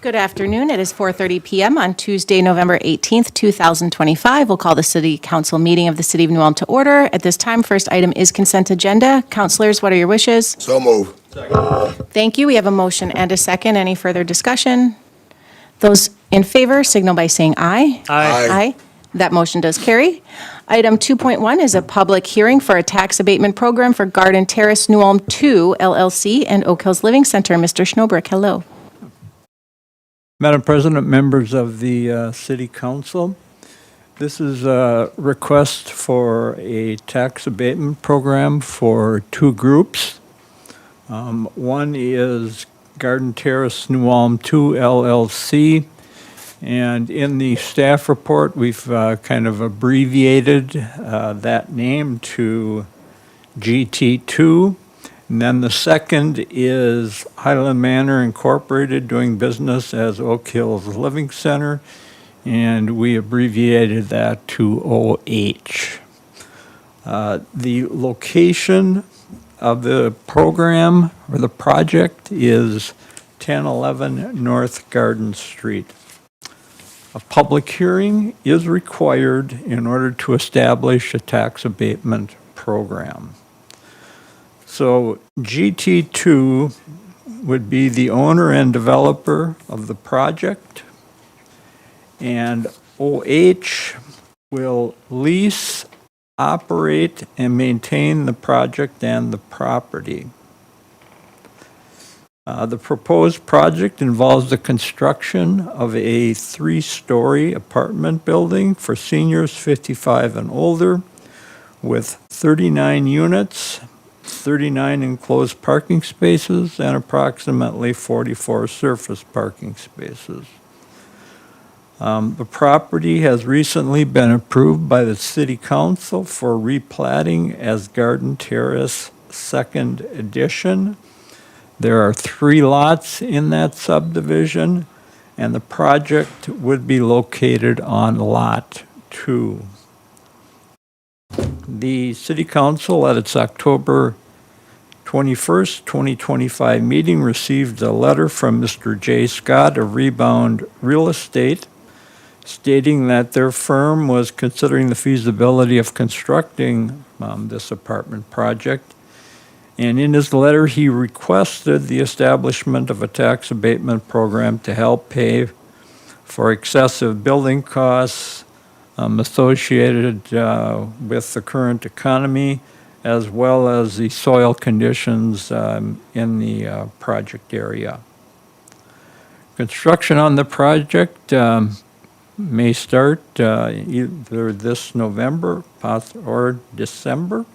Good afternoon. It is 4:30 p.m. on Tuesday, November 18th, 2025. We'll call the City Council meeting of the City of New Ulm to order. At this time, first item is consent agenda. Councilors, what are your wishes? So move. Thank you. We have a motion and a second. Any further discussion? Those in favor signal by saying aye. Aye. That motion does carry. Item 2.1 is a public hearing for a tax abatement program for Garden Terrace New Ulm 2 LLC and Oak Hills Living Center. Mr. Schnobrick, hello. Madam President, members of the City Council, this is a request for a tax abatement program for two groups. One is Garden Terrace New Ulm 2 LLC, and in the staff report, we've kind of abbreviated that name to GT2. And then the second is Highland Manor Incorporated, doing business as Oak Hills Living Center, and we abbreviated that to OH. The location of the program or the project is 1011 North Garden Street. A public hearing is required in order to establish a tax abatement program. So GT2 would be the owner and developer of the project, and OH will lease, operate, and maintain the project and the property. The proposed project involves the construction of a 3-story apartment building for seniors 55 and older with 39 units, 39 enclosed parking spaces, and approximately 44 surface parking spaces. The property has recently been approved by the City Council for replatting as Garden Terrace Second Edition. There are 3 lots in that subdivision, and the project would be located on Lot 2. The City Council, at its October 21st, 2025 meeting, received a letter from Mr. J. Scott of Rebound Real Estate stating that their firm was considering the feasibility of constructing this apartment project. And in his letter, he requested the establishment of a tax abatement program to help pay for excessive building costs associated with the current economy, as well as the soil conditions in the project area. Construction on the project may start either this November or December.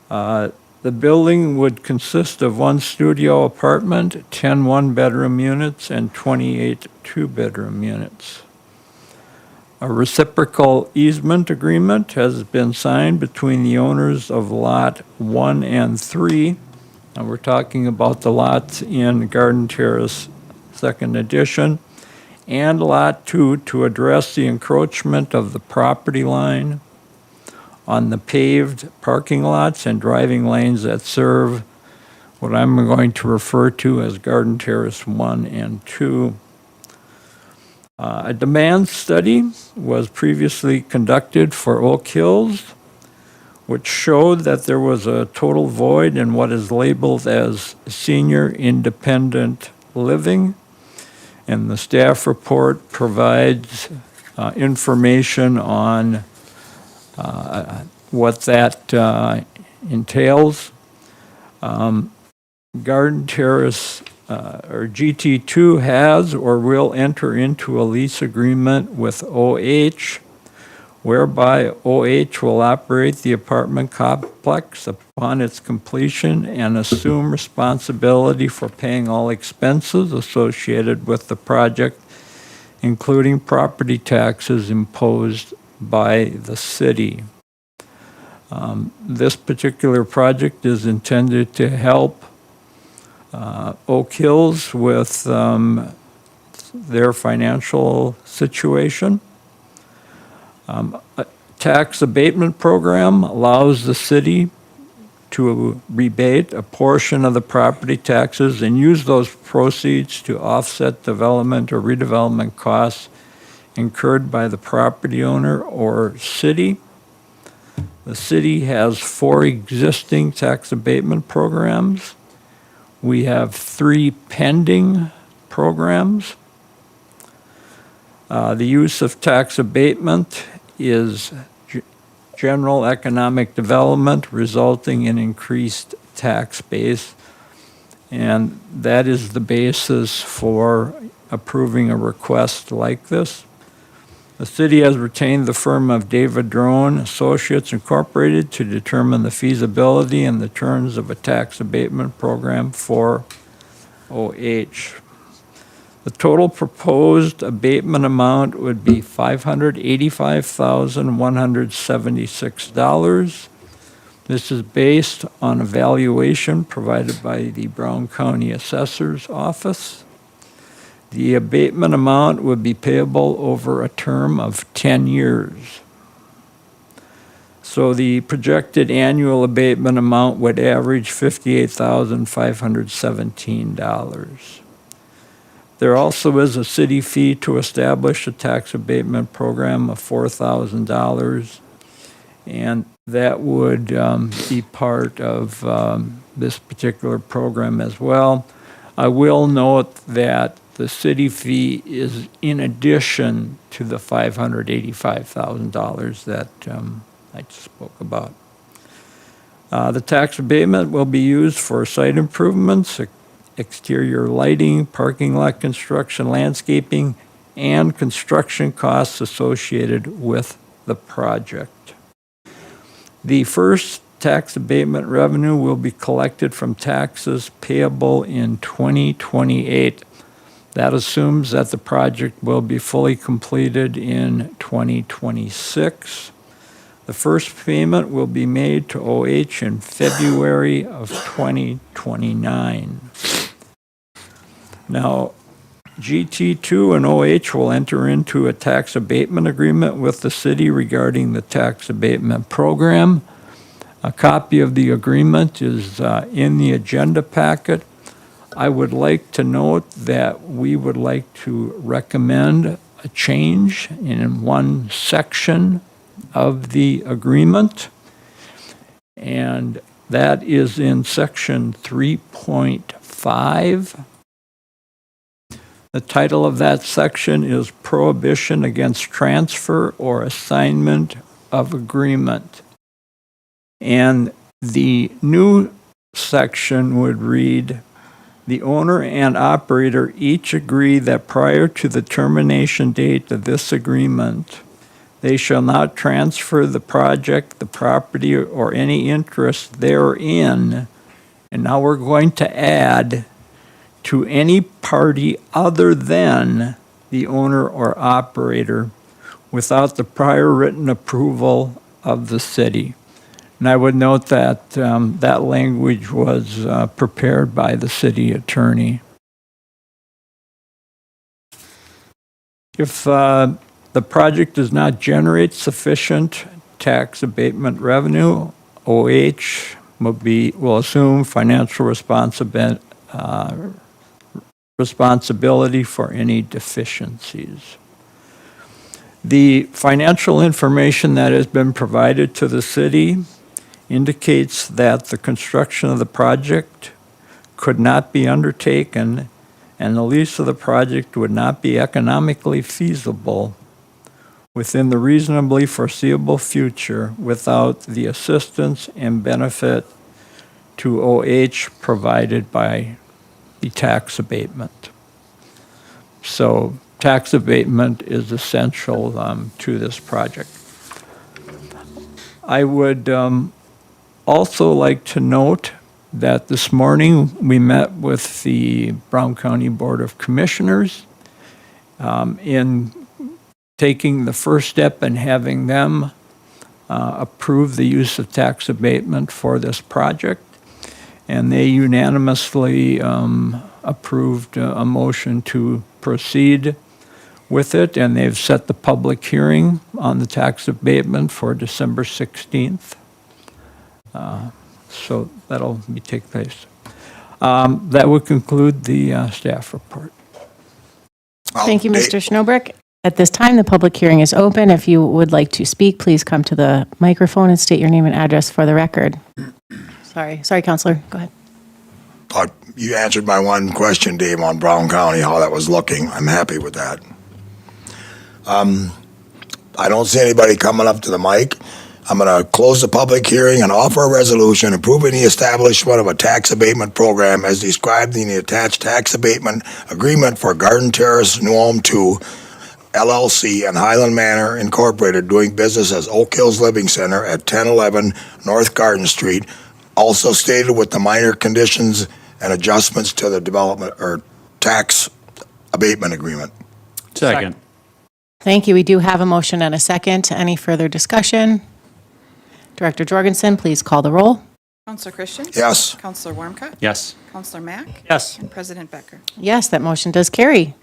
The building would consist of 1 studio apartment, 10 one-bedroom units, and 28 two-bedroom units. A reciprocal easement agreement has been signed between the owners of Lot 1 and 3, and we're talking about the lots in Garden Terrace Second Edition, and Lot 2 to address the encroachment of the property line on the paved parking lots and driving lanes that serve what I'm going to refer to as Garden Terrace 1 and 2. A demand study was previously conducted for Oak Hills, which showed that there was a total void in what is labeled as senior independent living, and the staff report provides information on what that entails. Garden Terrace or GT2 has or will enter into a lease agreement with OH, whereby OH will operate the apartment complex upon its completion and assume responsibility for paying all expenses associated with the project, including property taxes imposed by the city. This particular project is intended to help Oak Hills with their financial situation. A tax abatement program allows the city to rebate a portion of the property taxes and use those proceeds to offset development or redevelopment costs incurred by the property owner or city. The city has 4 existing tax abatement programs. We have 3 pending programs. The use of tax abatement is general economic development resulting in increased tax base, and that is the basis for approving a request like this. The city has retained the firm of David Drone Associates Incorporated to determine the feasibility and the terms of a tax abatement program for OH. The total proposed abatement amount would be $585,176. This is based on a valuation provided by the Brown County Assessor's Office. The abatement amount would be payable over a term of 10 years. So the projected annual abatement amount would average $58,517. There also is a city fee to establish a tax abatement program of $4,000, and that would be part of this particular program as well. I will note that the city fee is in addition to the $585,000 that I spoke about. The tax abatement will be used for site improvements, exterior lighting, parking lot construction, landscaping, and construction costs associated with the project. The first tax abatement revenue will be collected from taxes payable in 2028. That assumes that the project will be fully completed in 2026. The first payment will be made to OH in February of 2029. Now, GT2 and OH will enter into a tax abatement agreement with the city regarding the tax abatement program. A copy of the agreement is in the agenda packet. I would like to note that we would like to recommend a change in one section of the agreement, and that is in section 3.5. The title of that section is Prohibition Against Transfer or Assignment of Agreement. And the new section would read, the owner and operator each agree that prior to the termination date of this agreement, they shall not transfer the project, the property, or any interest therein. And now we're going to add to any party other than the owner or operator without the prior written approval of the city. And I would note that that language was prepared by the city attorney. If the project does not generate sufficient tax abatement revenue, OH will assume financial responsibility for any deficiencies. The financial information that has been provided to the city indicates that the construction of the project could not be undertaken and the lease of the project would not be economically feasible within the reasonably foreseeable future without the assistance and benefit to OH provided by the tax abatement. So tax abatement is essential to this project. I would also like to note that this morning we met with the Brown County Board of Commissioners in taking the first step and having them approve the use of tax abatement for this project. And they unanimously approved a motion to proceed with it, and they've set the public hearing on the tax abatement for December 16th. So that'll be take place. That would conclude the staff report. Thank you, Mr. Schnobrick. At this time, the public hearing is open. If you would like to speak, please come to the microphone and state your name and address for the record. Sorry, Counselor, go ahead. You answered my one question, Dave, on Brown County, how that was looking. I'm happy with that. I don't see anybody coming up to the mic. I'm going to close the public hearing and offer a resolution approving the establishment of a tax abatement program as described in the attached tax abatement agreement for Garden Terrace, New Ulm 2, LLC, and Highland Manor Incorporated, doing business as Oak Hills Living Center at 1011 North Garden Street, also stated with the minor conditions and adjustments to the development or tax abatement agreement. Second. Thank you. We do have a motion and a second. Any further discussion? Director Jorgensen, please call the roll. Counselor Christian? Yes. Counselor Warmka? Yes. Counselor Mack? Yes. And President Becker? Yes, that motion does carry.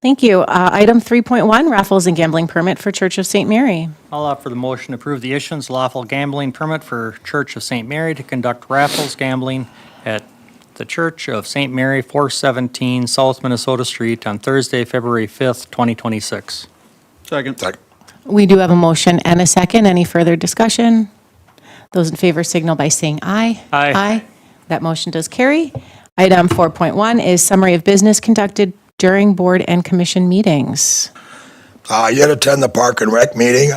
Thank you. Item 3.1, raffles and gambling permit for Church of St. Mary. I'll offer the motion to approve the issuance of lawful gambling permit for Church of St. Mary to conduct raffles gambling at the Church of St. Mary, 417 South Minnesota Street on Thursday, February 5th, 2026. Second. We do have a motion and a second. Any further discussion? Those in favor signal by saying aye. Aye. Aye. That motion does carry. Item 4.1 is summary of business conducted during board and commission meetings. You did attend the Park and Rec meeting,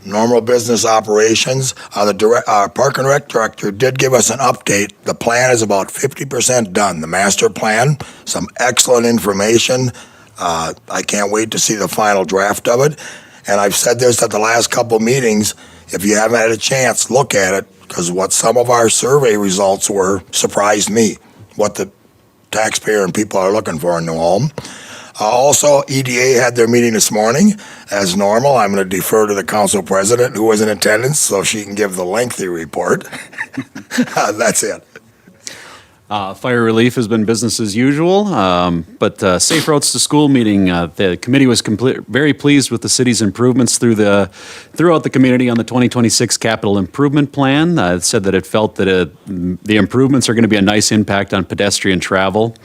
normal business operations. The Park and Rec director did give us an update. The plan is about 50% done, the master plan, some excellent information. I can't wait to see the final draft of it. And I've said this at the last couple meetings, if you haven't had a chance, look at it, because what some of our survey results were surprised me, what the taxpayer and people are looking for in New Ulm. Also, EDA had their meeting this morning. As normal, I'm going to defer to the council president, who was in attendance, so she can give the lengthy report. That's it. Fire relief has been business as usual, but Safe Routes to School meeting, the committee was very pleased with the city's improvements throughout the community on the 2026 capital improvement plan. It said that it felt that the improvements are going to be a nice impact on pedestrian travel.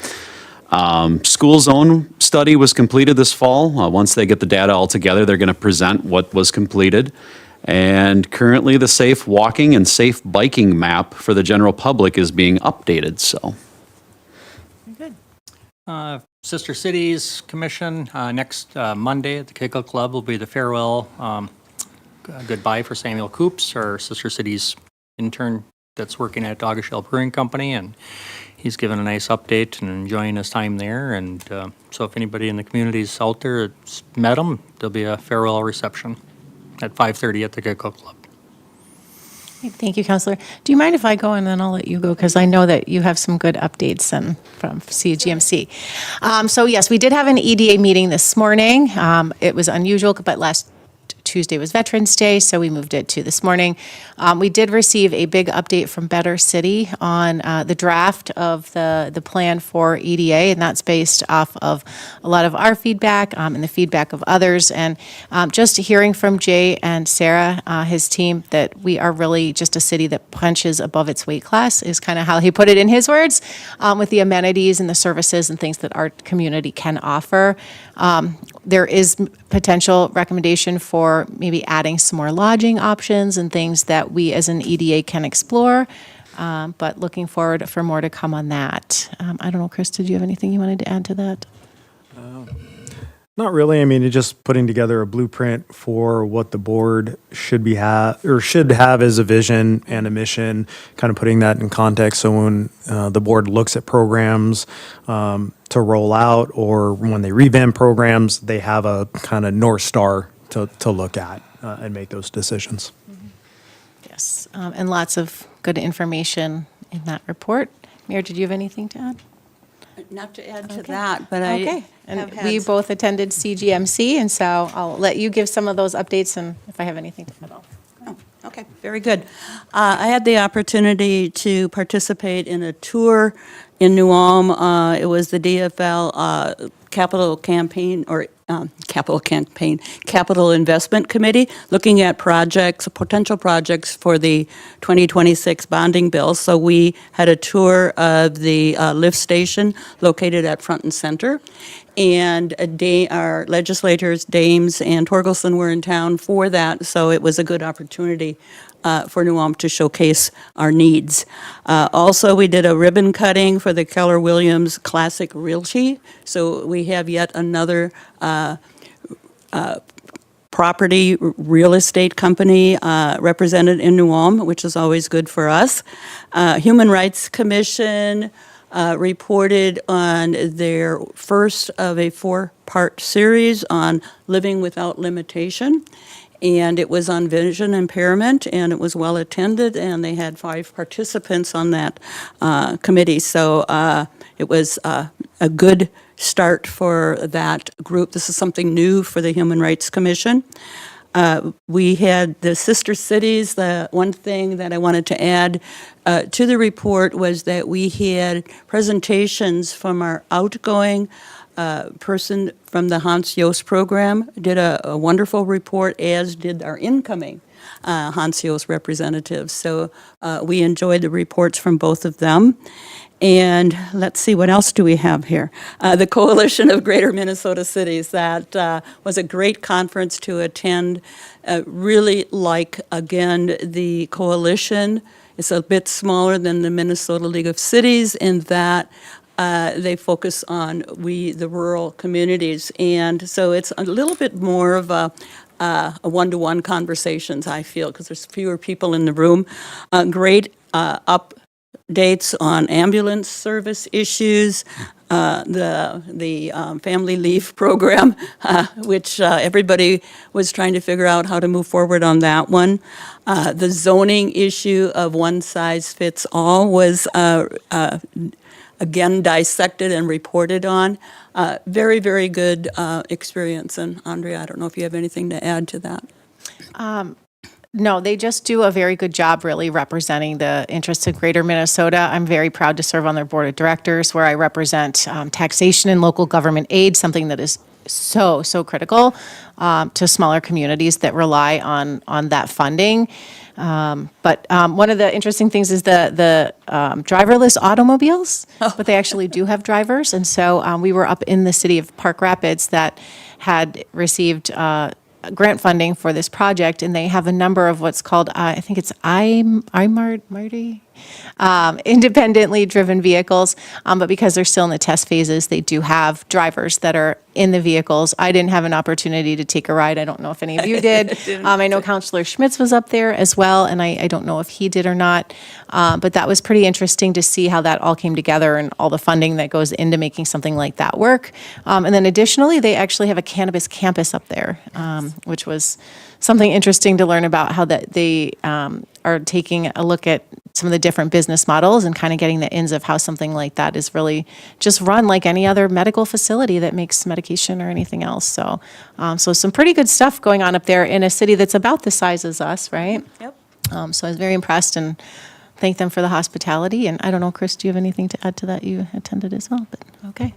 School zone study was completed this fall. Once they get the data all together, they're going to present what was completed. And currently, the safe walking and safe biking map for the general public is being updated, so. Sister Cities Commission, next Monday at the Kickle Club will be the farewell goodbye for Samuel Coops, our Sister Cities intern that's working at Doggish Hill Brewing Company, and he's given a nice update and enjoying his time there. And so if anybody in the community is out there that's met him, there'll be a farewell reception at 5:30 at the Kickle Club. Thank you, Counselor. Do you mind if I go and then I'll let you go? Because I know that you have some good updates from CGMC. So yes, we did have an EDA meeting this morning. It was unusual, but last Tuesday was Veterans Day, so we moved it to this morning. We did receive a big update from Better City on the draft of the plan for EDA, and that's based off of a lot of our feedback and the feedback of others. And just hearing from Jay and Sarah, his team, that we are really just a city that punches above its weight class is kind of how he put it in his words, with the amenities and the services and things that our community can offer. There is potential recommendation for maybe adding some more lodging options and things that we as an EDA can explore, but looking forward for more to come on that. I don't know, Chris, did you have anything you wanted to add to that? Not really. I mean, it's just putting together a blueprint for what the board should have as a vision and a mission, kind of putting that in context. So when the board looks at programs to roll out, or when they revamp programs, they have a kind of North Star to look at and make those decisions. Yes, and lots of good information in that report. Mayor, did you have anything to add? Not to add to that, but I Okay, and have had we both attended CGMC, and so I'll let you give some of those updates and if I have anything to add. Oh, okay, very good. I had the opportunity to participate in a tour in New Ulm. It was the DFL capital campaign or Capital Investment Committee, looking at projects, potential projects for the 2026 bonding bill. So we had a tour of the lift station located at Front and Center. And our legislators, Dames and Torgelson, were in town for that, so it was a good opportunity for New Ulm to showcase our needs. Also, we did a ribbon cutting for the Keller Williams Classic Realty, so we have yet another property real estate company represented in New Ulm, which is always good for us. Human Rights Commission reported on their first of a 4-part series on living without limitation. And it was on vision impairment, and it was well attended, and they had 5 participants on that committee. So it was a good start for that group. This is something new for the Human Rights Commission. We had the sister cities. The one thing that I wanted to add to the report was that we had presentations from our outgoing person from the Hans Jost program, did a wonderful report, as did our incoming Hans Jost representatives. So we enjoyed the reports from both of them. And let's see, what else do we have here? The Coalition of Greater Minnesota Cities. That was a great conference to attend. Really like, again, the coalition. It's a bit smaller than the Minnesota League of Cities in that they focus on the rural communities. And so it's a little bit more of a one-to-one conversations, I feel, because there's fewer people in the room. Great updates on ambulance service issues, the family leave program, which everybody was trying to figure out how to move forward on that one. The zoning issue of one size fits all was again dissected and reported on. Very, very good experience. And Andrea, I don't know if you have anything to add to that. No, they just do a very good job really representing the interests of Greater Minnesota. I'm very proud to serve on their board of directors where I represent taxation and local government aid, something that is so critical to smaller communities that rely on that funding. But one of the interesting things is the driverless automobiles, but they actually do have drivers. And so we were up in the city of Park Rapids that had received grant funding for this project, and they have a number of what's called, I think it's Marty, independently driven vehicles. But because they're still in the test phases, they do have drivers that are in the vehicles. I didn't have an opportunity to take a ride. I don't know if any of you did. I know Councilor Schmitz was up there as well, and I don't know if he did or not. But that was pretty interesting to see how that all came together and all the funding that goes into making something like that work. And then additionally, they actually have a cannabis campus up there, which was something interesting to learn about how that they are taking a look at some of the different business models and kind of getting the ins of how something like that is really just run like any other medical facility that makes medication or anything else. So, so some pretty good stuff going on up there in a city that's about the size as us, right? Yep. So I was very impressed and thank them for the hospitality. And I don't know, Chris, do you have anything to add to that? You attended as well, but okay.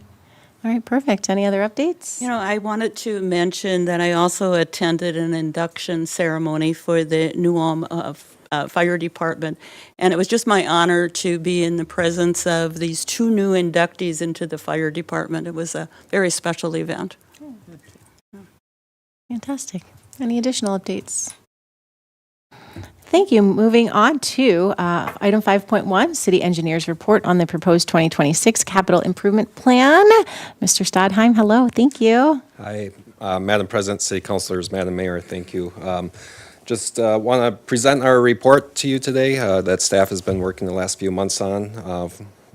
All right, perfect. Any other updates? You know, I wanted to mention that I also attended an induction ceremony for the New Ulm Fire Department, and it was just my honor to be in the presence of these 2 new inductees into the fire department. It was a very special event. Fantastic. Any additional updates? Thank you. Moving on to item 5.1, City Engineers Report on the proposed 2026 Capital Improvement Plan. Mr. Stadheim, hello. Thank you. Hi, Madam President, City Councilors, Madam Mayor, thank you. Just want to present our report to you today that staff has been working the last few months on,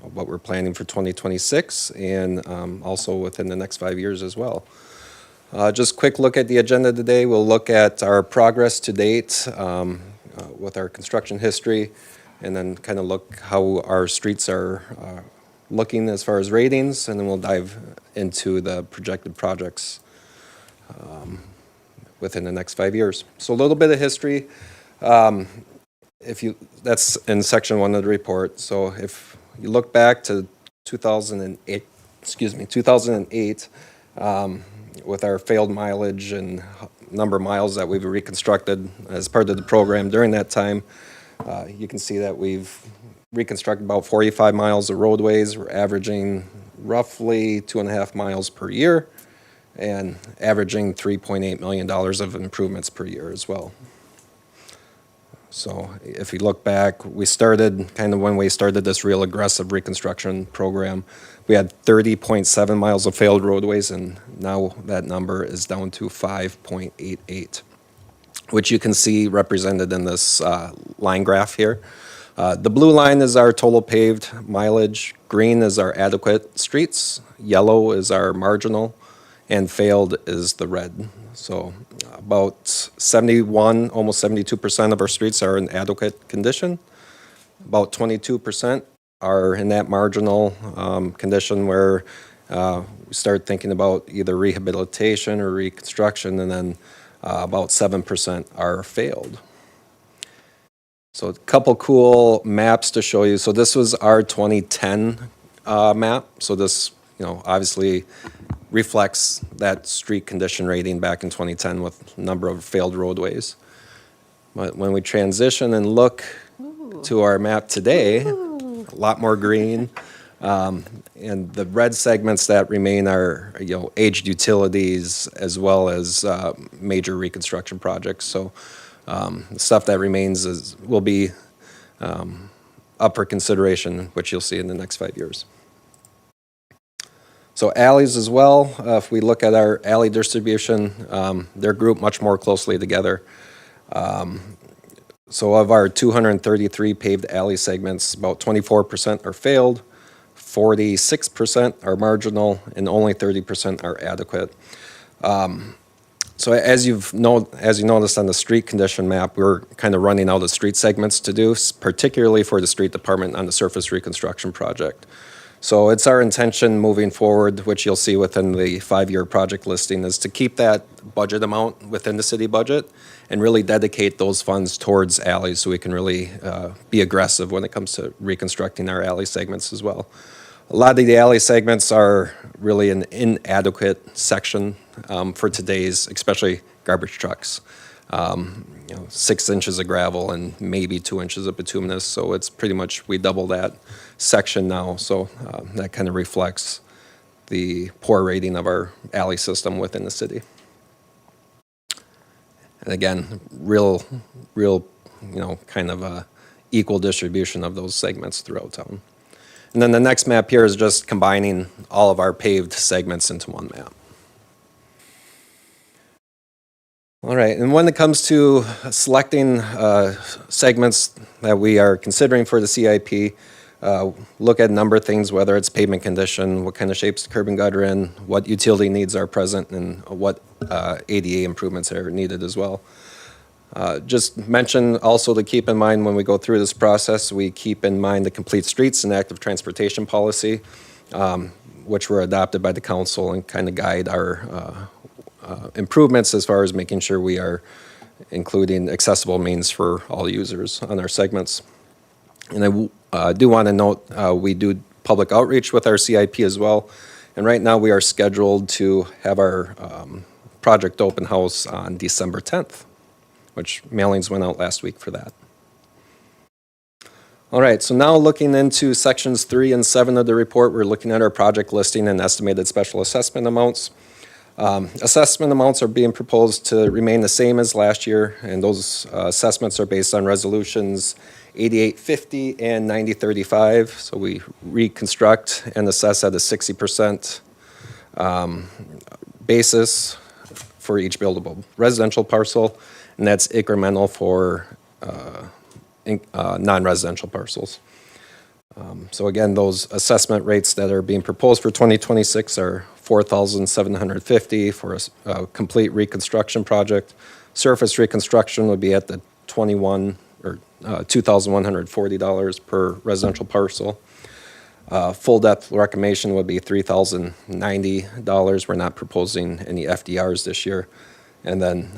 what we're planning for 2026 and also within the next 5 years as well. Just quick look at the agenda today. We'll look at our progress to date with our construction history and then kind of look how our streets are looking as far as ratings, and then we'll dive into the projected projects within the next 5 years. So a little bit of history. That's in section 1 of the report. So if you look back to 2008, with our failed mileage and number of miles that we've reconstructed as part of the program during that time, you can see that we've reconstructed about 45 miles of roadways. We're averaging roughly 2.5 miles per year and averaging $3.8 million of improvements per year as well. So if you look back, we started, kind of when we started this real aggressive reconstruction program, we had 30.7 miles of failed roadways, and now that number is down to 5.88, which you can see represented in this line graph here. The blue line is our total paved mileage, green is our adequate streets, yellow is our marginal, and failed is the red. So about 71, almost 72% of our streets are in adequate condition. About 22% are in that marginal condition where we start thinking about either rehabilitation or reconstruction, and then about 7% are failed. So a couple cool maps to show you. So this was our 2010 map. So this, obviously reflects that street condition rating back in 2010 with number of failed roadways. But when we transition and look to our map today, a lot more green, and the red segments that remain are aged utilities as well as major reconstruction projects. So the stuff that remains will be up for consideration, which you'll see in the next 5 years. So alleys as well, if we look at our alley distribution, they're grouped much more closely together. So of our 233 paved alley segments, about 24% are failed, 46% are marginal, and only 30% are adequate. So as you noticed on the street condition map, we're kind of running out of street segments to do, particularly for the street department on the surface reconstruction project. So it's our intention moving forward, which you'll see within the 5-year project listing, is to keep that budget amount within the city budget and really dedicate those funds towards alleys so we can really be aggressive when it comes to reconstructing our alley segments as well. A lot of the alley segments are really an inadequate section for today's, especially garbage trucks. 6 inches of gravel and maybe 2 inches of bituminous. So it's pretty much, we double that section now. So that kind of reflects the poor rating of our alley system within the city. And again, real, kind of a equal distribution of those segments throughout town. And then the next map here is just combining all of our paved segments into one map. All right, and when it comes to selecting segments that we are considering for the CIP, look at a number of things, whether it's pavement condition, what kind of shapes the curb and gutter in, what utility needs are present, and what ADA improvements are needed as well. Just mention also to keep in mind when we go through this process, we keep in mind the complete streets and active transportation policy, which were adopted by the council and kind of guide our improvements as far as making sure we are including accessible means for all users on our segments. And I do want to note we do public outreach with our CIP as well. And right now we are scheduled to have our project open house on December 10th, which mailings went out last week for that. All right, so now looking into sections 3 and 7 of the report, we're looking at our project listing and estimated special assessment amounts. Assessment amounts are being proposed to remain the same as last year, and those assessments are based on resolutions 8850 and 9035. So we reconstruct and assess at a 60% basis for each buildable residential parcel, and that's incremental for non-residential parcels. So again, those assessment rates that are being proposed for 2026 are $4,750 for a complete reconstruction project. Surface reconstruction would be at the $2,140 per residential parcel. Full depth reclamation would be $3,090. We're not proposing any FDRs this year. And then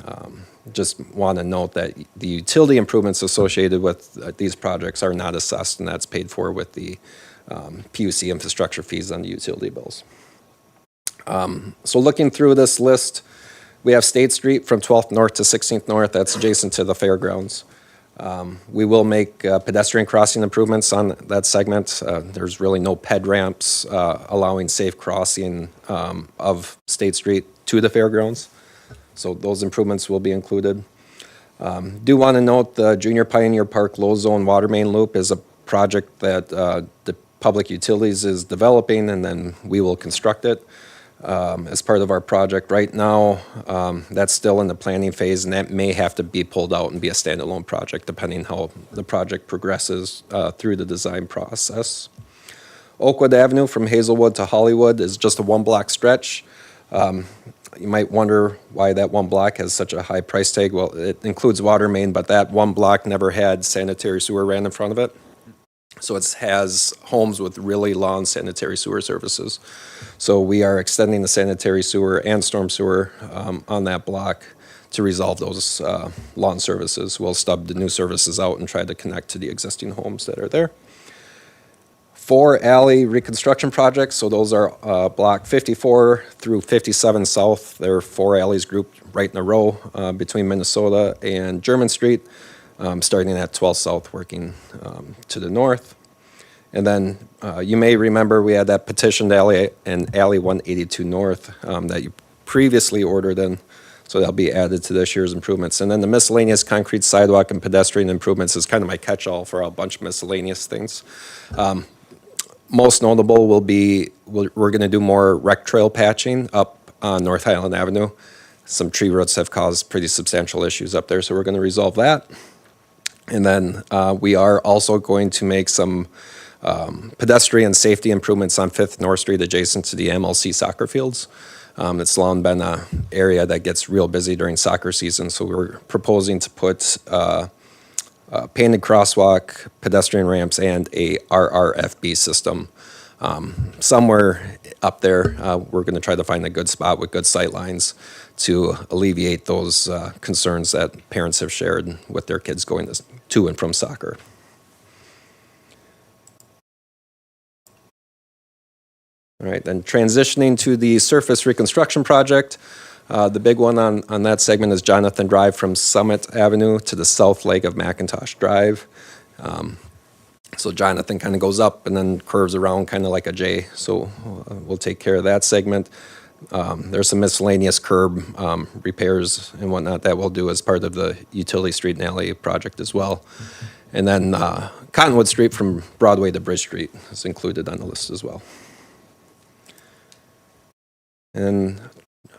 just want to note that the utility improvements associated with these projects are not assessed, and that's paid for with the PUC infrastructure fees on the utility bills. So looking through this list, we have State Street from 12th North to 16th North. That's adjacent to the fairgrounds. We will make pedestrian crossing improvements on that segment. There's really no ped ramps allowing safe crossing of State Street to the fairgrounds. So those improvements will be included. Do want to note the Junior Pioneer Park Low Zone Water Main Loop is a project that the Public Utilities is developing, and then we will construct it as part of our project. Right now, that's still in the planning phase, and that may have to be pulled out and be a standalone project, depending how the project progresses through the design process. Oakwood Avenue from Hazelwood to Hollywood is just a one-block stretch. You might wonder why that one block has such a high price tag. Well, it includes water main, but that one block never had sanitary sewer ran in front of it. So it has homes with really long sanitary sewer services. So we are extending the sanitary sewer and storm sewer on that block to resolve those lawn services. We'll stub the new services out and try to connect to the existing homes that are there. 4 alley reconstruction projects, so those are block 54 through 57 South. There are 4 alleys grouped right in a row between Minnesota and German Street, starting at 12 South, working to the north. And then you may remember we had that petitioned alley and alley 182 North that you previously ordered in, so that'll be added to this year's improvements. And then the miscellaneous concrete sidewalk and pedestrian improvements is kind of my catch-all for a bunch of miscellaneous things. Most notable will be, we're going to do more rec trail patching up on North Highland Avenue. Some tree roots have caused pretty substantial issues up there, so we're going to resolve that. And then we are also going to make some pedestrian safety improvements on 5th North Street adjacent to the MLC soccer fields. It's long been an area that gets real busy during soccer season, so we're proposing to put painted crosswalk, pedestrian ramps, and a RRFB system. Somewhere up there, we're going to try to find a good spot with good sight lines to alleviate those concerns that parents have shared with their kids going to and from soccer. All right, then transitioning to the surface reconstruction project. The big one on that segment is Jonathan Drive from Summit Avenue to the south leg of McIntosh Drive. So Jonathan kind of goes up and then curves around kind of like a J. So we'll take care of that segment. There's some miscellaneous curb repairs and whatnot that we'll do as part of the utility street and alley project as well. And then Cottonwood Street from Broadway to Bridge Street is included on the list as well. And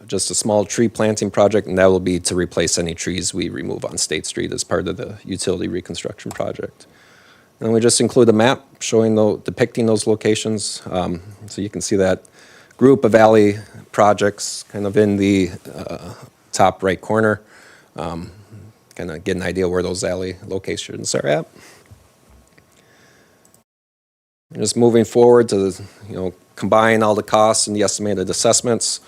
just a small tree planting project, and that will be to replace any trees we remove on State Street as part of the utility reconstruction project. And we just include a map showing depicting those locations. So you can see that group of alley projects kind of in the top right corner. Kind of get an idea where those alley locations are at. And just moving forward to combine all the costs and the estimated assessments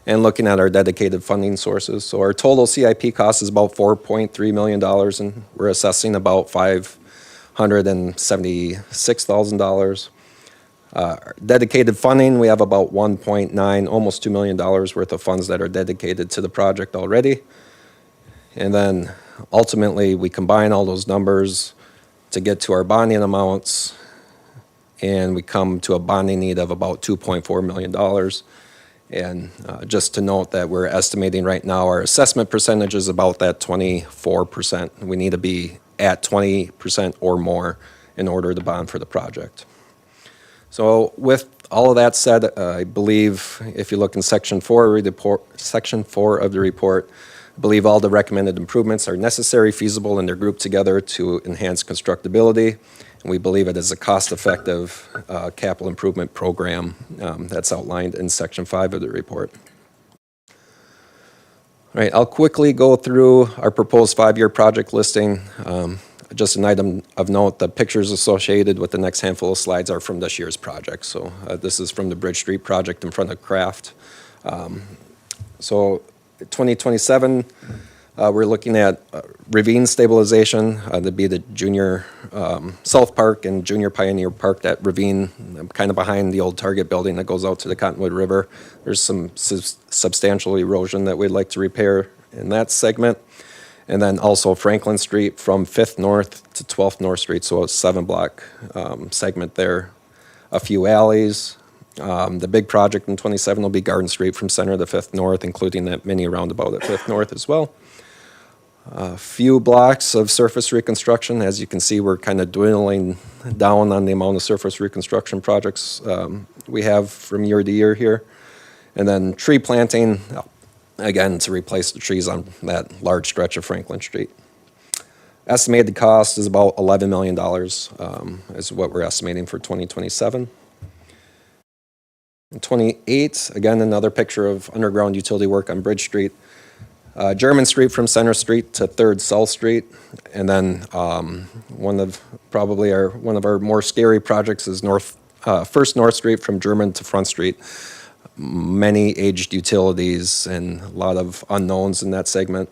and looking at our dedicated funding sources. So our total CIP cost is about $4.3 million, and we're assessing about $576,000. Dedicated funding, we have about 1.9, almost $2 million worth of funds that are dedicated to the project already. And then ultimately, we combine all those numbers to get to our bonding amounts, and we come to a bonding need of about $2.4 million. And just to note that we're estimating right now our assessment percentage is about that 24%. We need to be at 20% or more in order to bond for the project. So with all of that said, I believe if you look in section 4 of the report, I believe all the recommended improvements are necessary, feasible, and they're grouped together to enhance constructability. And we believe it is a cost-effective capital improvement program that's outlined in section 5 of the report. All right, I'll quickly go through our proposed 5-year project listing. Just an item of note, the pictures associated with the next handful of slides are from this year's project. So this is from the Bridge Street project in front of Kraft. So 2027, We're looking at ravine stabilization. That'd be the Junior South Park and Junior Pioneer Park, that ravine kind of behind the old Target building that goes out to the Cottonwood River. There's some substantial erosion that we'd like to repair in that segment. And then also Franklin Street from 5th North to 12th North Street, so a 7-block segment there. A few alleys. The big project in 27 will be Garden Street from Center to 5th North, including that mini roundabout at 5th North as well. A few blocks of surface reconstruction. As you can see, we're kind of dwindling down on the amount of surface reconstruction projects we have from year to year here. And then tree planting, again, to replace the trees on that large stretch of Franklin Street. Estimated cost is about $11 million, is what we're estimating for 2027. In 28, again, another picture of underground utility work on Bridge Street. German Street from Center Street to 3rd South Street. And then one of our more scary projects is 1st North Street from German to Front Street. Many aged utilities and a lot of unknowns in that segment.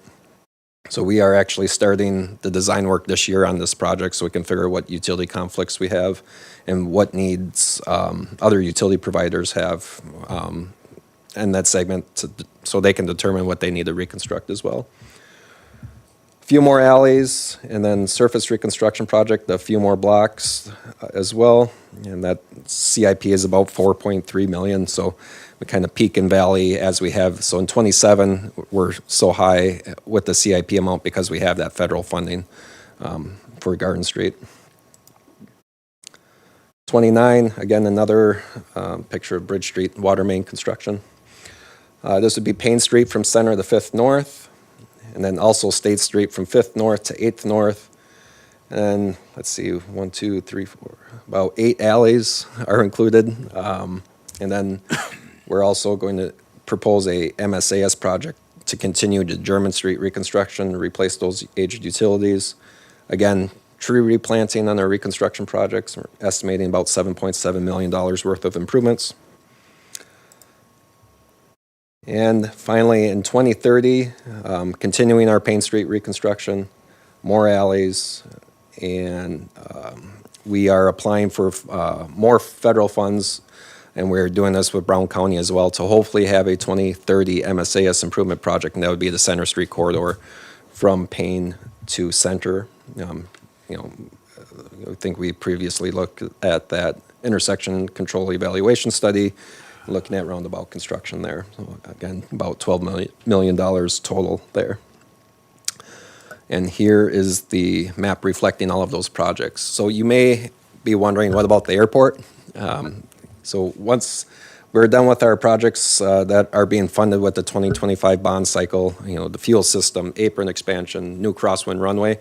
So we are actually starting the design work this year on this project so we can figure out what utility conflicts we have and what needs other utility providers have in that segment so they can determine what they need to reconstruct as well. A few more alleys and then surface reconstruction project, a few more blocks as well. And that CIP is about 4.3 million. So we kind of peak and valley as we have. So in 27, we're so high with the CIP amount because we have that federal funding for Garden Street. 29, again, another picture of Bridge Street water main construction. This would be Payne Street from Center to 5th North, and then also State Street from 5th North to 8th North. And let's see, 1, 2, 3, 4, about 8 alleys are included. And then we're also going to propose a MSAS project to continue the German Street reconstruction, replace those aged utilities. Again, tree replanting on our reconstruction projects. We're estimating about $7.7 million worth of improvements. And finally, in 2030, continuing our Payne Street reconstruction, more alleys, and we are applying for more federal funds, and we're doing this with Brown County as well to hopefully have a 2030 MSAS improvement project, and that would be the Center Street corridor from Payne to Center. I think we previously looked at that intersection control evaluation study, looking at roundabout construction there. So again, about $12 million total there. And here is the map reflecting all of those projects. So you may be wondering, what about the airport? So once we're done with our projects that are being funded with the 2025 bond cycle, the fuel system, apron expansion, new crosswind runway,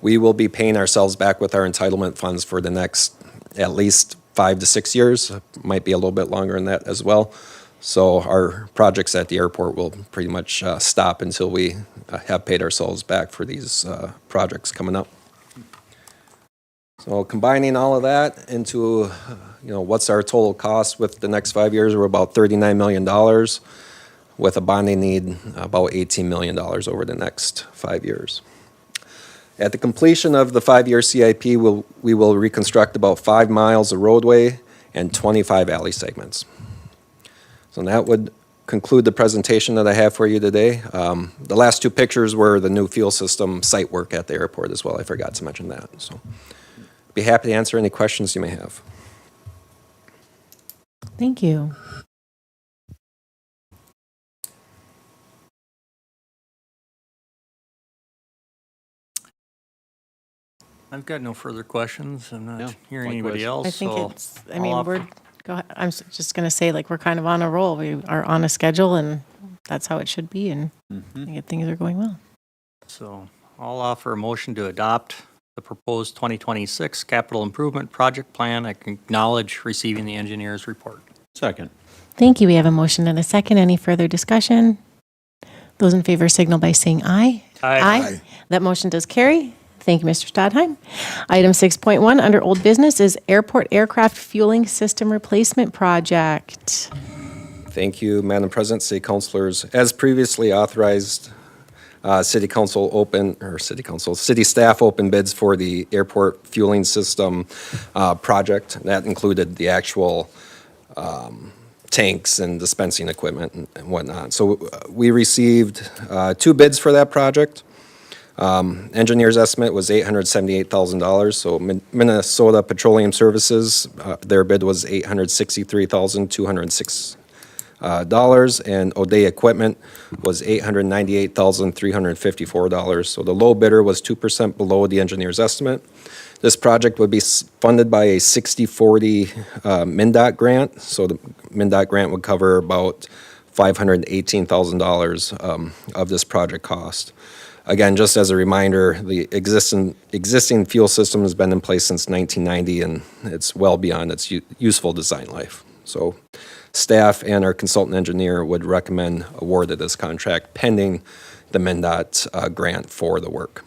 we will be paying ourselves back with our entitlement funds for the next at least 5 to 6 years. Might be a little bit longer than that as well. So our projects at the airport will pretty much stop until we have paid ourselves back for these projects coming up. So combining all of that into, what's our total cost with the next 5 years? We're about $39 million with a bonding need about $18 million over the next 5 years. At the completion of the 5-year CIP, we will reconstruct about 5 miles of roadway and 25 alley segments. So that would conclude the presentation that I have for you today. The last 2 pictures were the new fuel system site work at the airport as well. I forgot to mention that. So be happy to answer any questions you may have. Thank you. I've got no further questions. I'm Yeah, not hearing anybody likewise. else. I think so it's, I'll offer- go ahead. Just going to say, we're kind of on a roll. We are on a schedule, and that's how it should be, and I think things are going well. So I'll offer a motion to adopt the proposed 2026 capital improvement project plan. I can acknowledge receiving the engineer's report. Second. Thank you. We have a motion and a second. Any further discussion? Those in favor signal by saying aye. Aye. That motion does carry. Thank you, Mr. Stadheim. Item 6.1 under old business is airport aircraft fueling system replacement project. Thank you, Madam President, City Councilors. As previously authorized city staff opened bids for the airport fueling system project. That included the actual tanks and dispensing equipment and whatnot. So we received 2 bids for that project. Engineer's estimate was $878,000. So Minnesota Petroleum Services, their bid was $863,206. And O'Day Equipment was $898,354. So the low bidder was 2% below the engineer's estimate. This project would be funded by a 60/40 MnDOT grant. So the MnDOT grant would cover about $518,000 of this project cost. Again, just as a reminder, the existing fuel system has been in place since 1990, and it's well beyond its useful design life. So staff and our consultant engineer would recommend award of this contract pending the MnDOT grant for the work.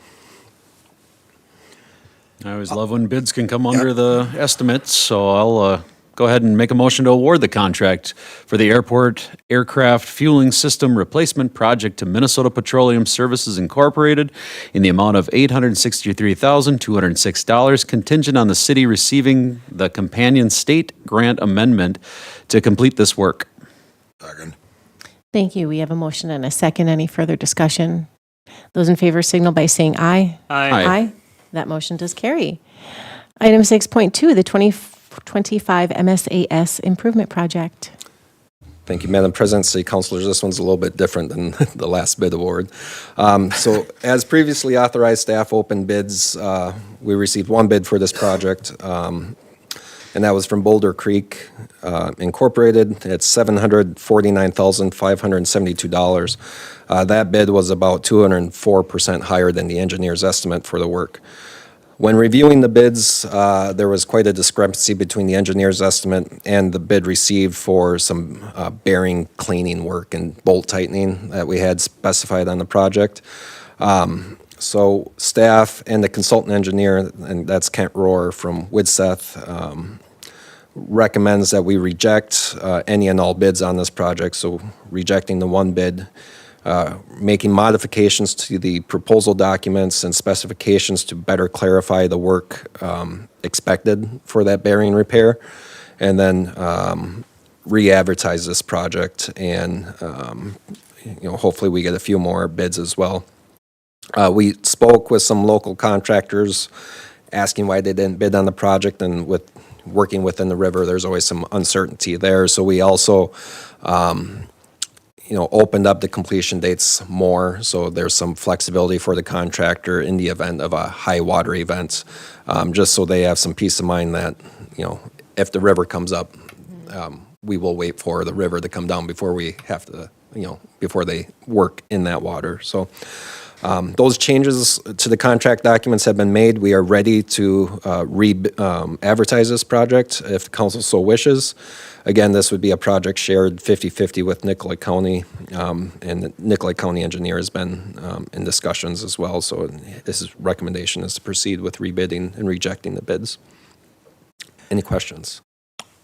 I always love when bids can come under the estimates, so I'll go ahead and make a motion to award the contract for the airport aircraft fueling system replacement project to Minnesota Petroleum Services Incorporated in the amount of $863,206, contingent on the city receiving the companion state grant amendment to complete this work. Second. Thank you. We have a motion and a second. Any further discussion? Those in favor signal by saying aye. Aye. That motion does carry. Item 6.2, the 2025 MSAS Improvement Project. Thank you, Madam President, City Councilors. This one's a little bit different than the last bid award. So as previously authorized, staff opened bids. We received 1 bid for this project, and that was from Boulder Creek Incorporated. It's $749,572. That bid was about 204% higher than the engineer's estimate for the work. When reviewing the bids, there was quite a discrepancy between the engineer's estimate and the bid received for some bearing cleaning work and bolt tightening that we had specified on the project. So staff and the consultant engineer, and that's Kent Rohr from Widseth, recommends that we reject any and all bids on this project. So rejecting the 1 bid, making modifications to the proposal documents and specifications to better clarify the work expected for that bearing repair, and then re-advertise this project, and hopefully we get a few more bids as well. We spoke with some local contractors asking why they didn't bid on the project, and with working within the river, there's always some uncertainty there. So we also opened up the completion dates more, so there's some flexibility for the contractor in the event of a high water event, just so they have some peace of mind that, if the river comes up, we will wait for the river to come down before we have to, before they work in that water. So those changes to the contract documents have been made. We are ready to advertise this project if the council so wishes. Again, this would be a project shared 50-50 with Nicollet County, and the Nicollet County engineer has been in discussions as well. So his recommendation is to proceed with rebidding and rejecting the bids. Any questions?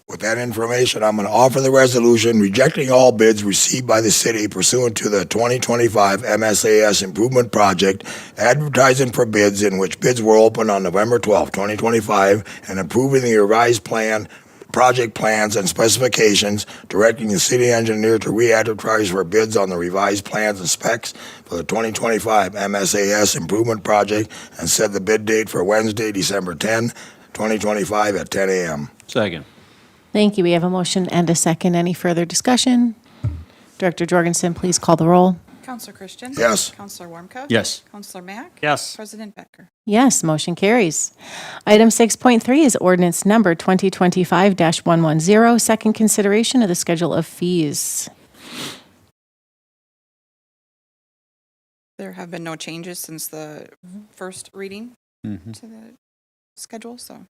With that information, I'm going to offer the resolution rejecting all bids received by the city pursuant to the 2025 MSAS Improvement Project, advertising for bids in which bids were opened on November 12, 2025, and approving the revised project plans and specifications, directing the city engineer to re-advertise for bids on the revised plans and specs for the 2025 MSAS Improvement Project, and set the bid date for Wednesday, December 10, 2025 at 10 a.m. Second. Thank you. We have a motion and a second. Any further discussion? Director Jorgensen, please call the roll. Counselor Christian? Yes. Counselor Warmka? Yes. Counselor Mack? Yes. President Becker? Yes, motion carries. Item 6.3 is ordinance number 2025-110, second consideration of the schedule of fees. There have been no changes since the first reading Mm-hmm. to the schedule, so.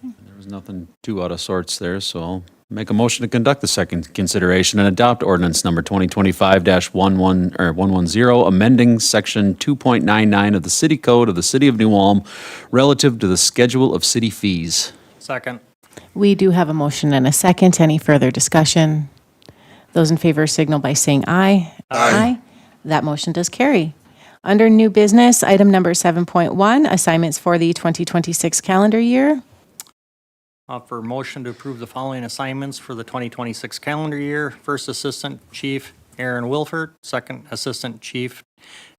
There was nothing too out of sorts there, so I'll make a motion to conduct the second consideration and adopt ordinance number 2025-110, amending section 2.99 of the city code of the city of New Ulm relative to the schedule of city fees. Second. We do have a motion and a second. Any further discussion? Those in favor signal by saying aye. Aye. That motion does carry. Under new business, item number 7.1, assignments for the 2026 calendar year. For motion to approve the following assignments for the 2026 calendar year. First Assistant Chief Aaron Wilford, Second Assistant Chief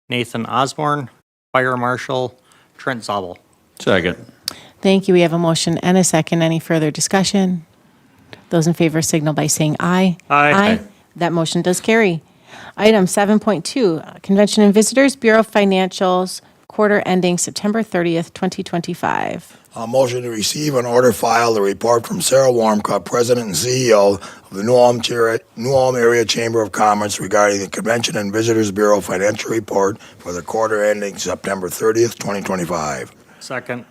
Nathan Osborne, Fire Marshal Trent Zabel. Second. Thank you. We have a motion and a second. Any further discussion? Those in favor signal by saying aye. Aye. That motion does carry. Item 7.2, Convention and Visitors Bureau Financials, quarter ending September 30th, 2025. A motion to receive and order file the report from Sarah Warmcup, President and CEO of the New Ulm Area Chamber of Commerce regarding the Convention and Visitors Bureau financial report for the quarter ending September 30th, 2025. Second.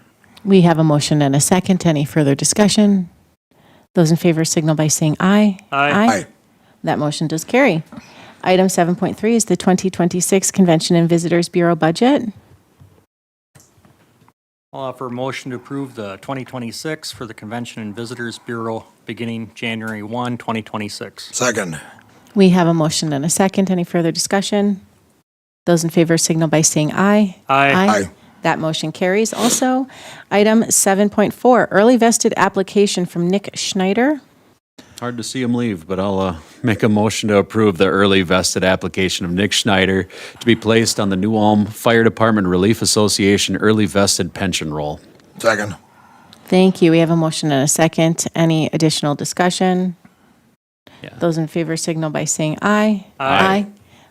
We have a motion and a second. Any further discussion? Those in favor signal by saying aye. Aye. That motion does carry. Item 7.3 is the 2026 Convention and Visitors Bureau budget. I'll offer a motion to approve the 2026 for the Convention and Visitors Bureau beginning January 1, 2026. Second. We have a motion and a second. Any further discussion? Those in favor signal by saying aye. Aye. That motion carries. Also, item 7.4, early vested application from Nick Schneider. Hard to see him leave, but I'll make a motion to approve the early vested application of Nick Schneider to be placed on the New Ulm Fire Department Relief Association early vested pension roll. Second. Thank you. We have a motion and a second. Any additional discussion? Yeah. Those in favor signal by saying aye. Aye.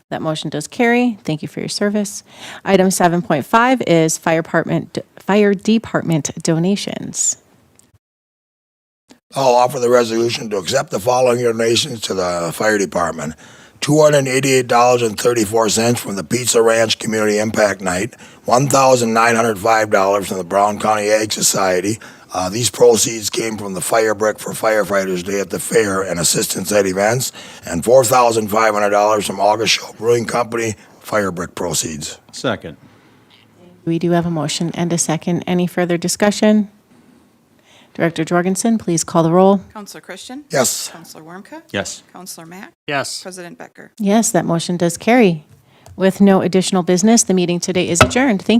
That motion does carry. Thank you for your service. Item 7.5 is Fire Department donations. I'll offer the resolution to accept the following donations to the fire department. $288.34 from the Pizza Ranch Community Impact Night, $1,905 from the Brown County Ag Society. These proceeds came from the Fire Brick for Firefighters Day at the fair and assistance at events, and $4,500 from August Show Brewing Company Fire Brick proceeds. Second. We do have a motion and a second. Any further discussion? Director Jorgensen, please call the roll. Counselor Christian? Yes. Counselor Warmka? Yes. Counselor Mack? Yes. President Becker? Yes, that motion does carry. With no additional business, the meeting today is adjourned. Thank